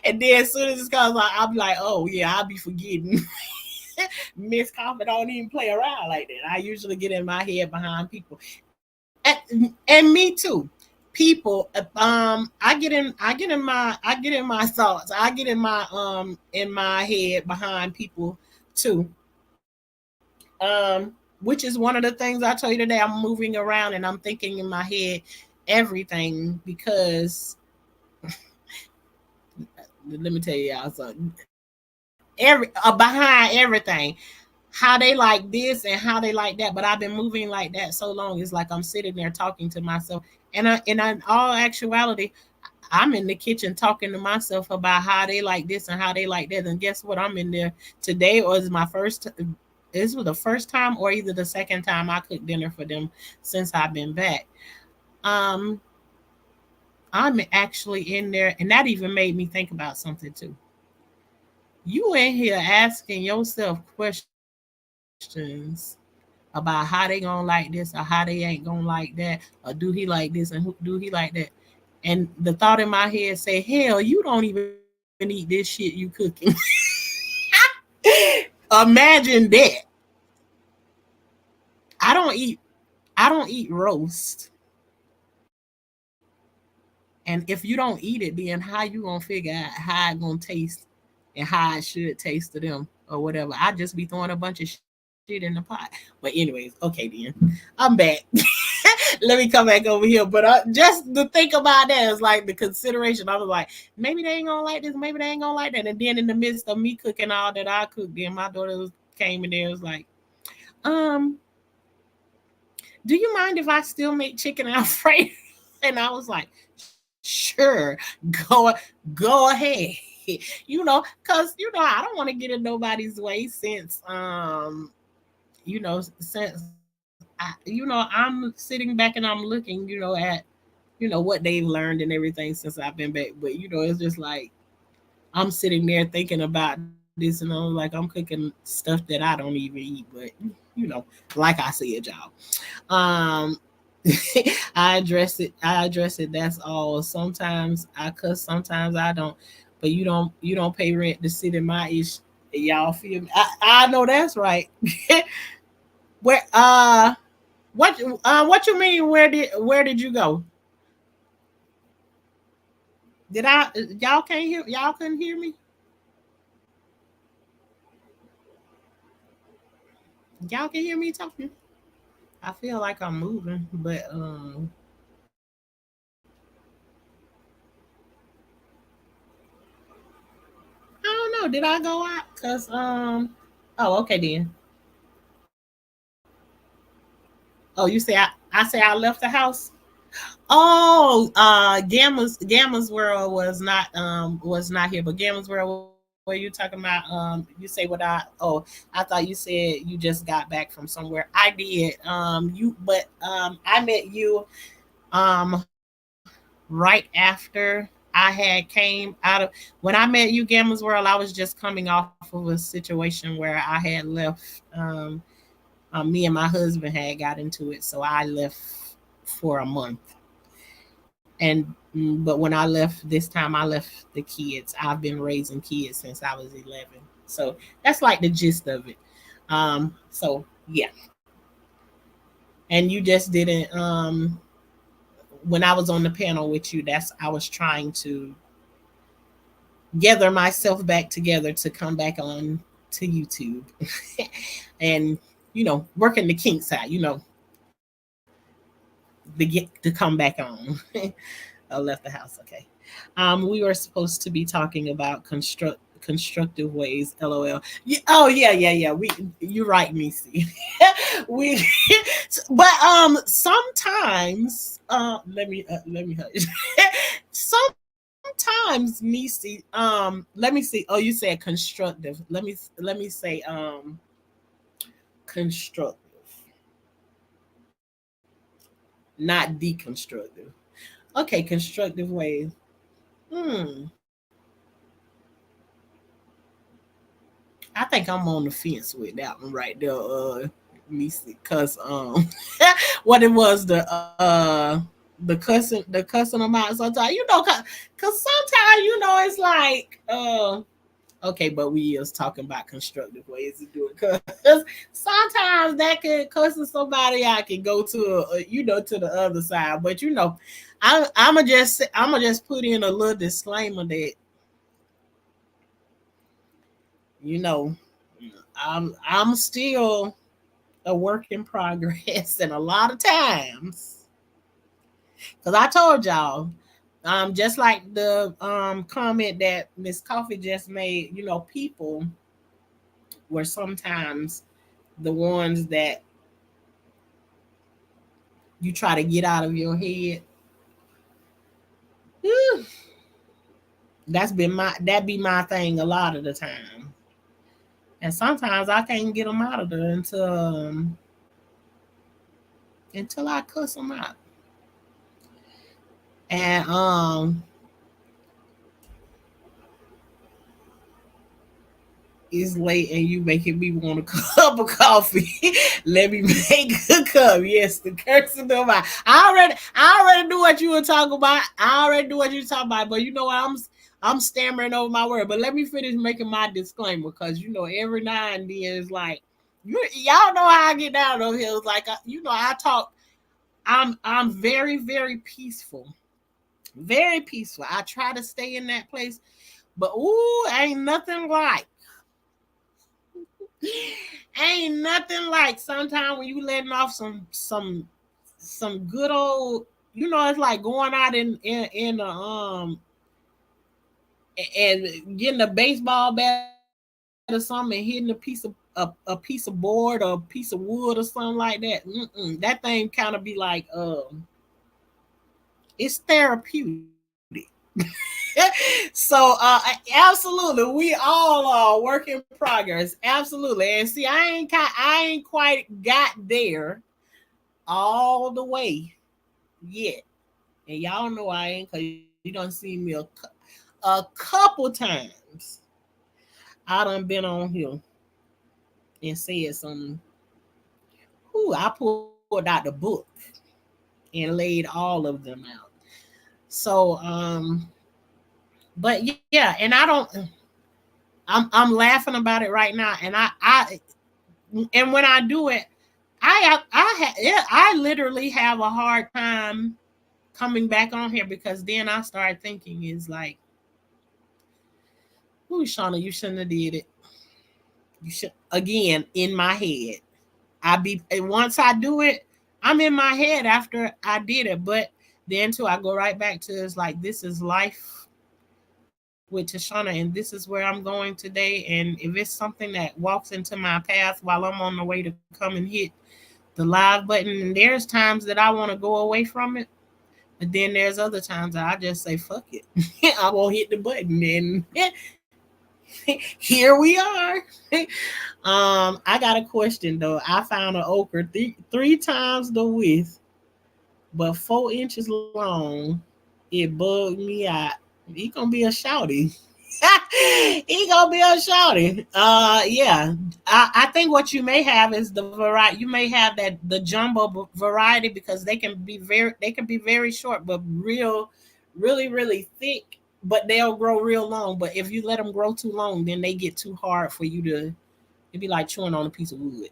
And then as soon as it comes, I'll be like, oh yeah, I'll be forgetting. Miss Coffee don't even play around like that. I usually get in my head behind people, and me too. People, I get in my thoughts. I get in my head behind people too. Which is one of the things I told you today. I'm moving around and I'm thinking in my head everything, because let me tell you y'all something. Behind everything, how they like this and how they like that. But I've been moving like that so long. It's like I'm sitting there talking to myself, and in all actuality, I'm in the kitchen talking to myself about how they like this and how they like that. And guess what? I'm in there today, or is my first. This was the first time, or either the second time I cooked dinner for them since I've been back. Um, I'm actually in there, and that even made me think about something too. You in here asking yourself questions about how they gonna like this, or how they ain't gonna like that, or do he like this and who do he like that. And the thought in my head say, hell, you don't even eat this shit you cooking. Imagine that. I don't eat I don't eat roast. And if you don't eat it, then how you gonna figure out how it gonna taste and how it should taste to them or whatever? I just be throwing a bunch of shit in the pot. But anyways, okay then, I'm back. Let me come back over here. But just to think about that is like the consideration. I was like, maybe they ain't gonna like this, maybe they ain't gonna like that. And then in the midst of me cooking all that I cooked, then my daughter came in there and was like, um, do you mind if I still make chicken Alfredo? And I was like, sure, go ahead. Because I don't want to get in nobody's way since since I'm sitting back and I'm looking, at what they've learned and everything since I've been back. But it's just like I'm sitting there thinking about this, and I'm like, I'm cooking stuff that I don't even eat. But like I said, y'all, um, I address it. That's all. Sometimes I cuss, sometimes I don't. But you don't pay rent to sit in my ish. Y'all feel me? I know that's right. Where what you mean? Where did you go? Did I y'all couldn't hear me? Y'all can hear me talking? I feel like I'm moving, but I don't know. Did I go out? Cause oh, okay then. Oh, you say I say I left the house? Oh, Gamma's World was not here, but Gamma's World, where you talking about, you say what I thought you said you just got back from somewhere. I did. You but I met you right after I had came out of when I met you, Gamma's World. I was just coming off of a situation where I had left. Me and my husband had got into it, so I left for a month. And but when I left this time, I left the kids. I've been raising kids since I was 11, so that's like the gist of it. So yeah, and you just didn't. When I was on the panel with you, that's I was trying to gather myself back together to come back on to YouTube, and working the kinks out. To get to come back on. I left the house. Okay. We were supposed to be talking about constructive ways. LOL. Yeah, oh yeah, yeah, yeah. You're right, Missy. we, but sometimes let me hush. Sometimes Missy let me see. Oh, you said constructive. Let me say constructive, not deconstructive. Okay, constructive ways. Hmm. I think I'm on the fence with that one right there, me because what it was the cussing them out sometimes, cause sometimes it's like okay, but we is talking about constructive ways to do it, cause sometimes that could cussing somebody out can go to to the other side, but I'm gonna just put in a little disclaimer that you know I'm still a work in progress, and a lot of times, because I told y'all, just like the comment that Miss Coffee just made, people were sometimes the ones that you try to get out of your head. Whew, that be my thing a lot of the time, and sometimes I can't get them out of there until I cuss them out, and it's late and you making me want a cup of coffee. Let me make a cup. Yes, the curse of the mind. I already knew what you were talking about. I already knew what you were talking about. But you know what? I'm stammering over my word. But let me finish making my disclaimer, because every now and then it's like y'all know how I get down over here. It's like I talk. I'm very very peaceful, very peaceful. I try to stay in that place, but ooh, ain't nothing like ain't nothing like sometimes when you letting off some good old, it's like going out in the and getting a baseball bat or something and hitting a piece of board or a piece of wood or something like that. That thing kind of be like it's therapeutic. So absolutely, we all are work in progress. Absolutely, and see, I ain't quite got there all the way yet, and y'all know I ain't, because you don't see me a couple times. I done been on here and said some. Ooh, I pulled out the book and laid all of them out. So but yeah, and I don't. I'm laughing about it right now, and and when I do it, I literally have a hard time coming back on here, because then I start thinking is like, "Ooh, Shauna, you shouldn't have did it. You should." Again, in my head, and once I do it, I'm in my head after I did it, but then too I go right back to, it's like, this is life with Tashana, and this is where I'm going today. And if it's something that walks into my path while I'm on the way to come and hit the live button, and there's times that I want to go away from it, But then there's other times I just say fuck it. I won't hit the button and here we are. I got a question though. I found an okra three times the width, but 4 inches long. It bugged me out. He gonna be a shouty. He gonna be a shouty. Yeah. I think what you may have is the variety. You may have that the jumbo variety because they can be very short, but really thick. But they'll grow real long. But if you let them grow too long, then they get too hard for you to. It'd be like chewing on a piece of wood.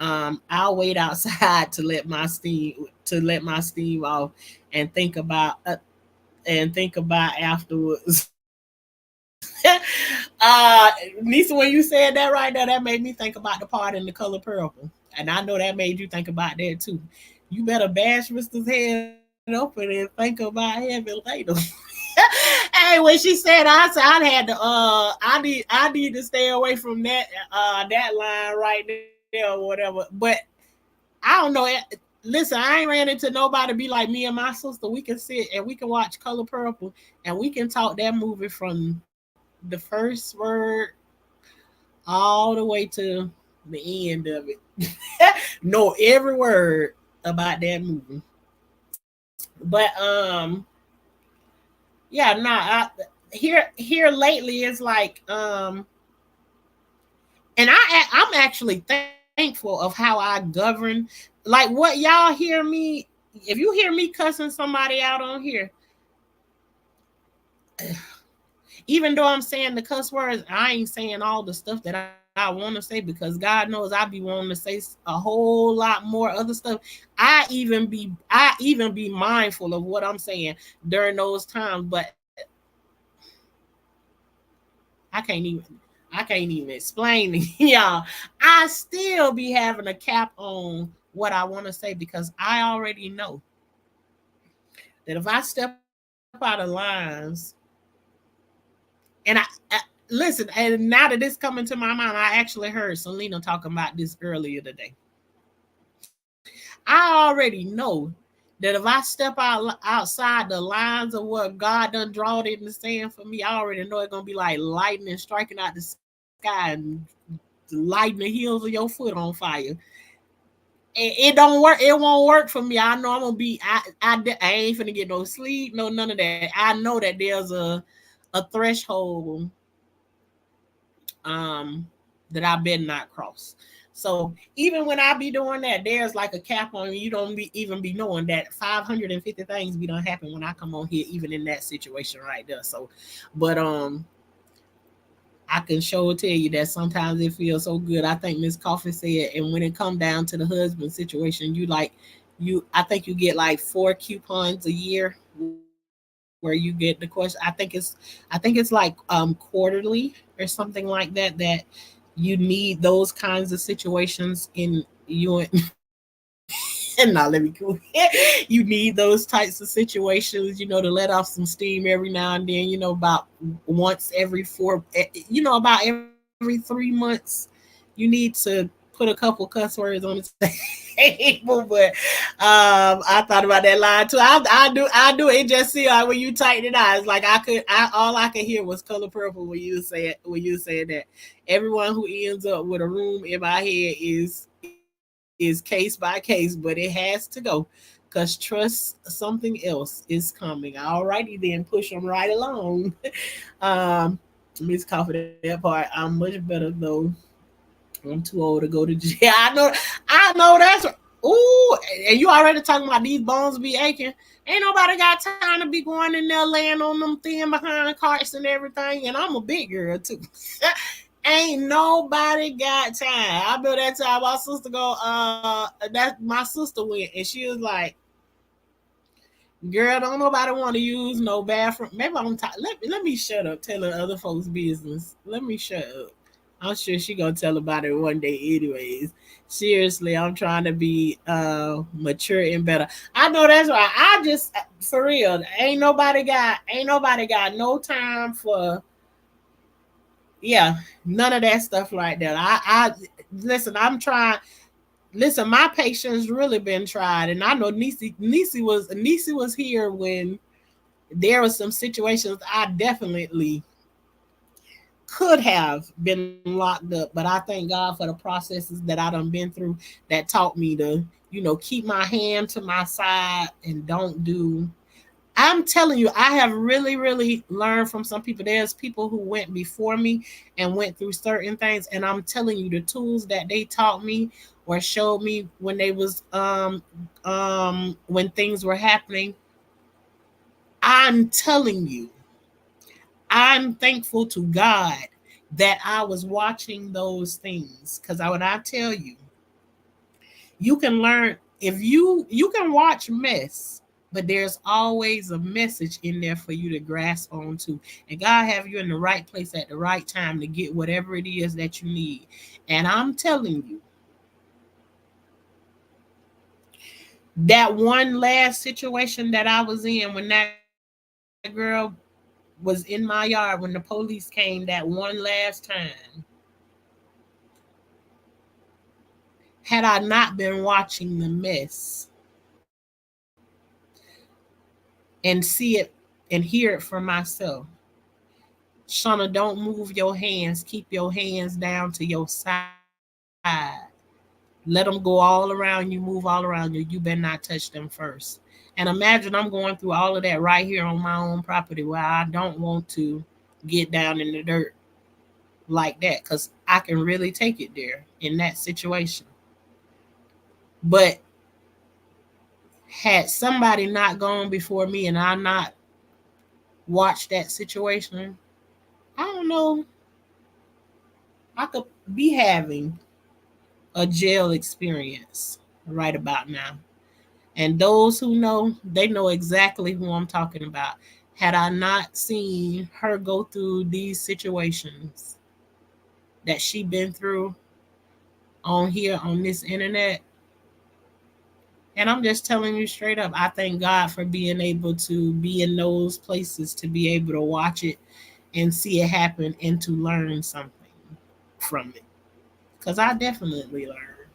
I'll wait outside to let my steam off and think about afterwards. Nisa, when you said that right there, that made me think about the part in The Color Purple, and I know that made you think about that too. You better bash Mister's head open and think about heaven later. Hey, when she said I said I had to I need to stay away from that line right there or whatever. But I don't know. Listen, I ain't ran into nobody be like me and my sister. We can sit and we can watch Color Purple and we can talk that movie from the first word all the way to the end of it. Know every word about that movie. But yeah, nah. Here lately it's like and I'm actually thankful of how I govern. Like what y'all hear me, if you hear me cussing somebody out on here, even though I'm saying the cuss words, I ain't saying all the stuff that I want to say because God knows I be wanting to say a whole lot more other stuff. I even be mindful of what I'm saying during those times, but I can't even I can't even explain to y'all. I still be having a cap on what I want to say because I already know that if I step out of lines and listen, and now that this coming to my mind, I actually heard Selena talking about this earlier today. I already know that if I step outside the lines of what God done drawn in the sand for me, I already know it's gonna be like lightning striking out the sky and lighting the heels of your foot on fire. It don't work. It won't work for me. I know I'm gonna be. I ain't finna get no sleep. No none of that. I know that there's a threshold um that I better not cross. So even when I be doing that, there's like a cap on you. Don't even be knowing that 550 things be done happen when I come on here, even in that situation right there. So, but I can sure tell you that sometimes it feels so good. I think Miss Coffee said, and when it come down to the husband situation, I think you get like 4 coupons a year where you get the question. I think it's like quarterly or something like that you need those kinds of situations in you and now let me go. You need those types of situations, to let off some steam every now and then, about once every about every 3 months. You need to put a couple cuss words on the table. But I thought about that line too. I do it just see like when you tighten it out. It's like all I could hear was Color Purple when you said that. Everyone who ends up with a room in my head is case by case, but it has to go because trust something else is coming. Alrighty then, push them right along. um, Miss Coffee, that part I'm much better though. I'm too old to go to jail. I know that's right. Ooh, and you already talking about these bones be aching. Ain't nobody got time to be going in there laying on them thin behind carts and everything. And I'm a big girl too. Ain't nobody got time. I know that time my sister that my sister went and she was like, girl, don't nobody want to use no bathroom. Maybe let me shut up telling other folks' business. Let me shut up. I'm sure she gonna tell about it one day anyways. Seriously, I'm trying to be mature and better. I know that's right. I just for real, ain't nobody got no time for yeah, none of that stuff like that. I listen, I'm trying. listen, my patience really been tried, and I know Nisi was here when there were some situations I definitely could have been locked up, but I thank God for the processes that I done been through that taught me to, keep my hand to my side and don't do. I'm telling you, I have really, really learned from some people. There's people who went before me and went through certain things, and I'm telling you, the tools that they taught me or showed me when they was when things were happening. I'm telling you, I'm thankful to God that I was watching those things, because when I tell you, you can learn. If you can watch mess, but there's always a message in there for you to grasp onto, and God have you in the right place at the right time to get whatever it is that you need. And I'm telling you, that one last situation that I was in, when that girl was in my yard, when the police came that one last time, had I not been watching the mess and see it and hear it for myself, Shauna, don't move your hands. Keep your hands down to your side. Let them go all around you, move all around you. You better not touch them first. And imagine I'm going through all of that right here on my own property where I don't want to get down in the dirt like that, because I can really take it there in that situation. But had somebody not gone before me and I not watched that situation, I don't know, I could be having a jail experience right about now. And those who know, they know exactly who I'm talking about. Had I not seen her go through these situations that she been through on here on this internet, and I'm just telling you straight up, I thank God for being able to be in those places, to be able to watch it and see it happen and to learn something from it. Because I definitely learned.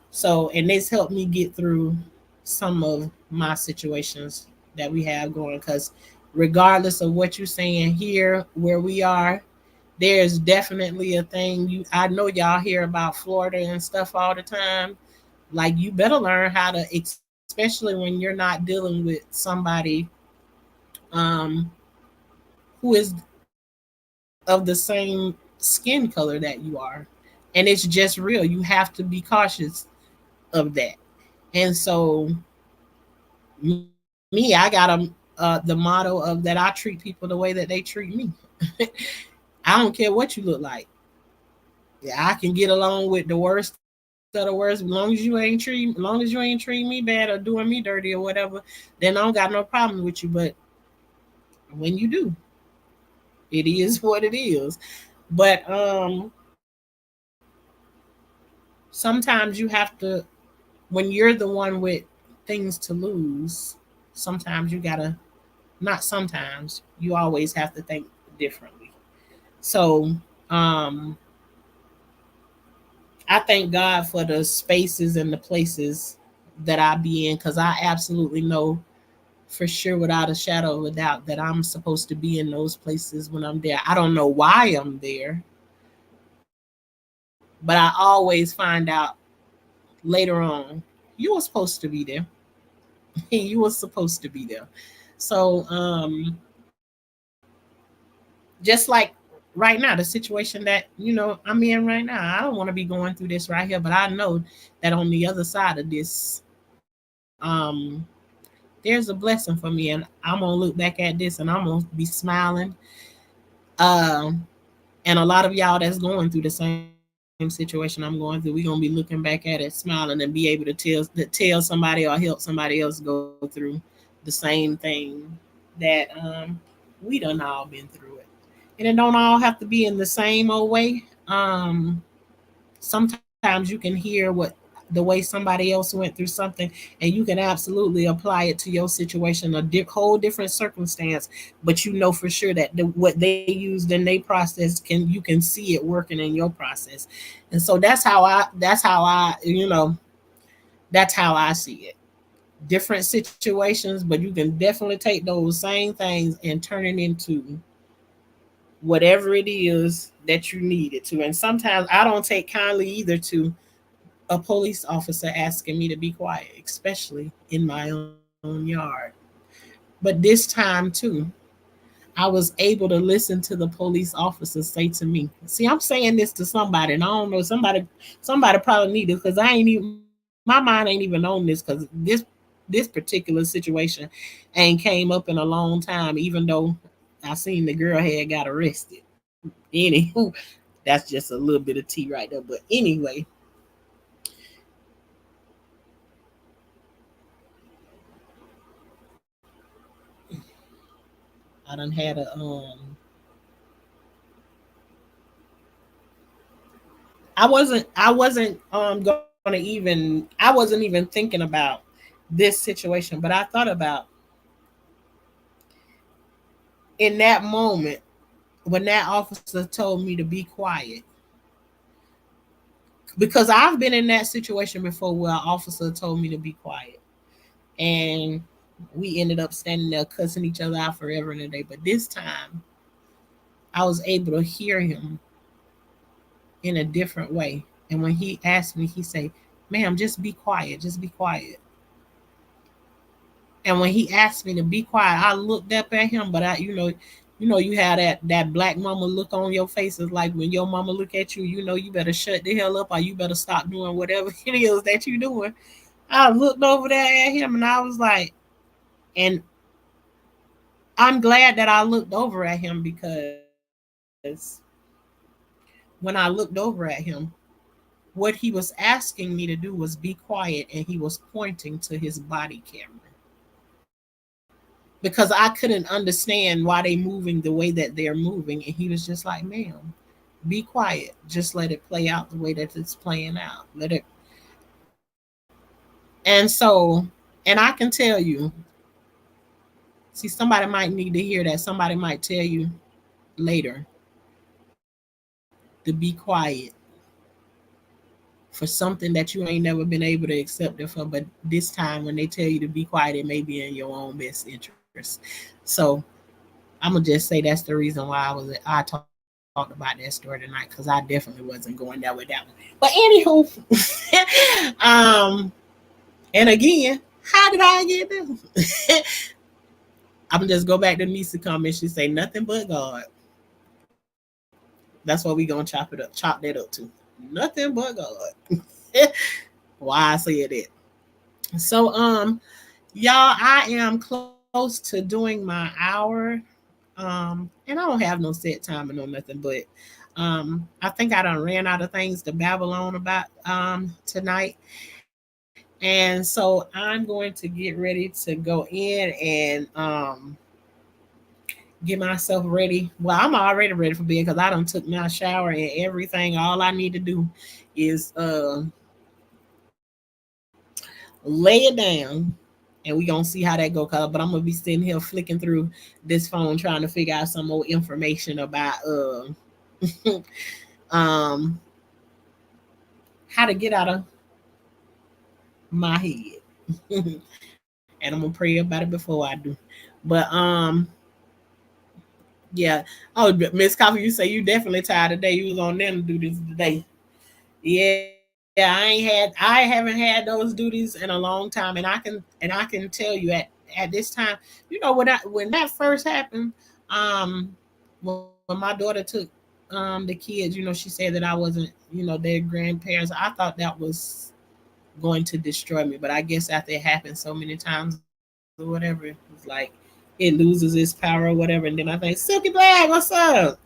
So, and this helped me get through some of my situations that we have going. Because regardless of what you're saying here, where we are, there's definitely a thing. I know y'all hear about Florida and stuff all the time. Like, you better learn how to, especially when you're not dealing with somebody um, who is of the same skin color that you are, and it's just real. You have to be cautious of that. And so, me, I got the motto of that I treat people the way that they treat me. I don't care what you look like. Yeah, I can get along with the worst of the worst, as long as you ain't treating me bad or doing me dirty or whatever, then I don't got no problem with you. But when you do, it is what it is. But sometimes you have to, when you're the one with things to lose, sometimes you gotta, not sometimes, you always have to think differently. So um I thank God for the spaces and the places that I be in, because I absolutely know for sure, without a shadow of a doubt, that I'm supposed to be in those places when I'm there. I don't know why I'm there, but I always find out later on, you were supposed to be there. You were supposed to be there. So just like right now, the situation that I'm in right now, I don't want to be going through this right here, but I know that on the other side of this, there's a blessing for me, and I'm gonna look back at this and I'm gonna be smiling. Um, and a lot of y'all that's going through the same situation I'm going through, we're gonna be looking back at it, smiling, and be able to tell somebody or help somebody else go through the same thing that we done all been through it. And it don't all have to be in the same old way. Sometimes you can hear what the way somebody else went through something, and you can absolutely apply it to your situation, a whole different circumstance, but you know for sure that what they used in their process, can you can see it working in your process. And so that's how I see it. Different situations, but you can definitely take those same things and turn it into whatever it is that you need it to. And sometimes I don't take kindly either to a police officer asking me to be quiet, especially in my own yard. But this time too, I was able to listen to the police officer say to me, see, I'm saying this to somebody, and I don't know, somebody probably need it, because I ain't even, my mind ain't even on this, because this particular situation ain't came up in a long time, even though I seen the girl had got arrested. Anywho, that's just a little bit of tea right there. But anyway, I done had a I wasn't even thinking about this situation, but I thought about in that moment when that officer told me to be quiet, because I've been in that situation before where an officer told me to be quiet, and we ended up standing there cussing each other out forever and a day. But this time I was able to hear him in a different way. And when he asked me, he said, ma'am, just be quiet, just be quiet. And when he asked me to be quiet, I looked up at him, but you have that black mama look on your face. It's like when your mama look at you, you better shut the hell up, or you better stop doing whatever it is that you're doing. I looked over there at him and I was like, and I'm glad that I looked over at him, because when I looked over at him, what he was asking me to do was be quiet, and he was pointing to his body camera, because I couldn't understand why they moving the way that they're moving. And he was just like, ma'am, be quiet. Just let it play out the way that it's playing out. Let it. And I can tell you, see, somebody might need to hear that. Somebody might tell you later to be quiet for something that you ain't never been able to accept it for. But this time, when they tell you to be quiet, it may be in your own best interest. So I'm gonna just say that's the reason why I talked about that story tonight, because I definitely wasn't going there with that one. But anywho, um, and again, how did I get there? I'm gonna just go back to Nisa comment. She say nothing but God. That's what we gonna chop that up to. Nothing but God. Why I said it. So y'all, I am close to doing my hour. And I don't have no set time or no nothing, but I think I done ran out of things to babble on about tonight. And so I'm going to get ready to go in and get myself ready. Well, I'm already ready for bed, because I done took my shower and everything. All I need to do is lay it down, and we gonna see how that go. But I'm gonna be sitting here flicking through this phone trying to figure out some more information about um how to get out of my head. And I'm gonna pray about it before I do. But yeah. Oh, Miss Coffee, you say you definitely tired today. You was on them to do this today. Yeah, I haven't had those duties in a long time, and I can tell you at this time, when that first happened, um, when my daughter took the kids, she said that I wasn't, their grandparents. I thought that was going to destroy me, but I guess after it happened so many times or whatever, it's like it loses its power or whatever. And then I think, Silky Black, what's up?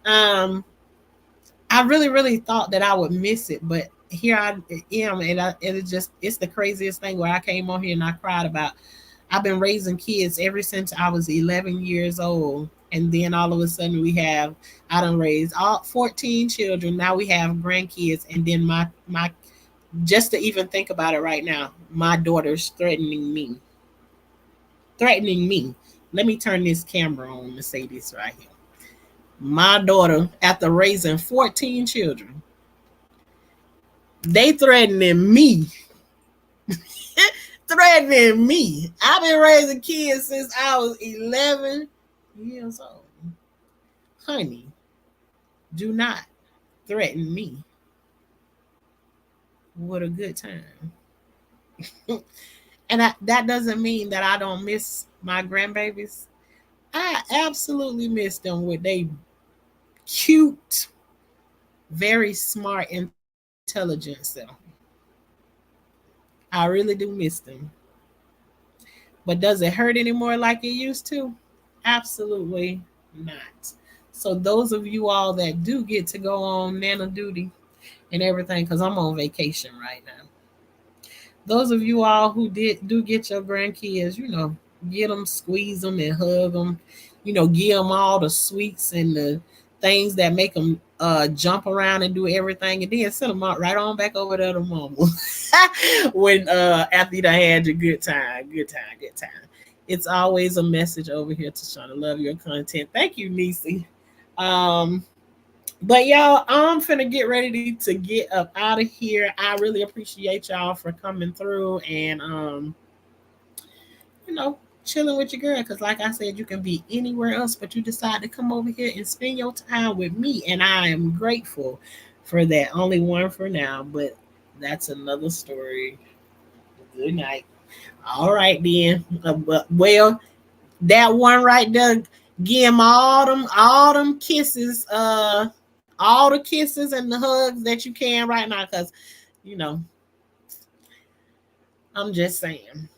um I really thought that I would miss it, but here I am, and it's the craziest thing where I came on here and I cried about. I've been raising kids ever since I was 11 years old, and then all of a sudden I done raised all 14 children. Now we have grandkids, and then my Just to even think about it right now, my daughter's threatening me. Threatening me. Let me turn this camera on to say this right here. My daughter, after raising 14 children, they threatening me. Threatening me. I've been raising kids since I was 11 years old. Honey, do not threaten me with a good time. And that doesn't mean that I don't miss my grandbabies. I absolutely miss them with they cute, very smart, intelligent self. I really do miss them. But does it hurt anymore like it used to? Absolutely not. So those of you all that do get to go on Nana duty and everything, because I'm on vacation right now. Those of you all who do get your grandkids, get them, squeeze them, and hug them. Give them all the sweets and the things that make them jump around and do everything, and then send them out right on back over there to mama. When after you done had your good time, good time, good time. It's always a message over here to Shauna. Love your content. Thank you, Nisi. Um, but y'all, I'm finna get ready to get up out of here. I really appreciate y'all for coming through and chilling with your girl. Cause like I said, you can be anywhere else, but you decide to come over here and spend your time with me, and I am grateful for that. Only one for now, but that's another story. Good night. All right then. Well, that one right there, give him all them kisses, all the kisses and the hugs that you can right now, because you know I'm just saying,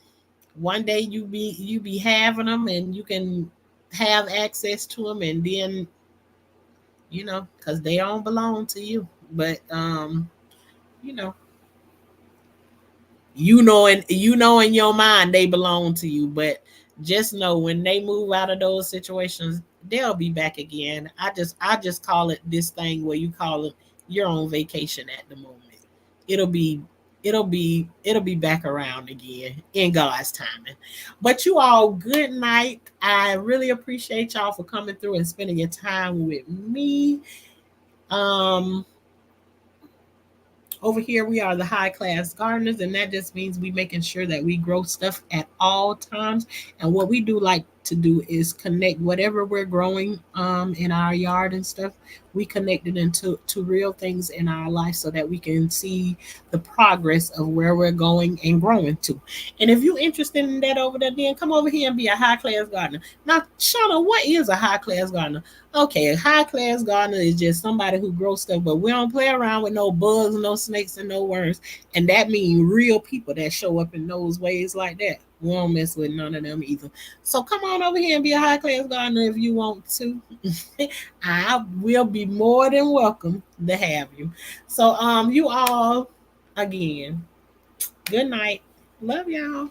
one day you be having them and you can have access to them, and then because they don't belong to you, but you know you know in your mind they belong to you, but just know when they move out of those situations, they'll be back again. I just call it this thing where you call it you're on vacation at the moment. It'll be it'll be it'll be back around again in God's timing. But you all, good night. I really appreciate y'all for coming through and spending your time with me. um Over here, we are the high class gardeners, and that just means we making sure that we grow stuff at all times. And what we do like to do is connect whatever we're growing in our yard and stuff. We connect it into to real things in our life so that we can see the progress of where we're going and growing to. And if you're interested in that over there, then come over here and be a high class gardener. Now, Shauna, what is a high class gardener? Okay, a high class gardener is just somebody who grows stuff, but we don't play around with no bugs, no snakes, and no worms. And that means real people that show up in those ways like that. We don't mess with none of them either. So come on over here and be a high class gardener if you want to. I will be more than welcome to have you. So you all, again, good night. Love y'all.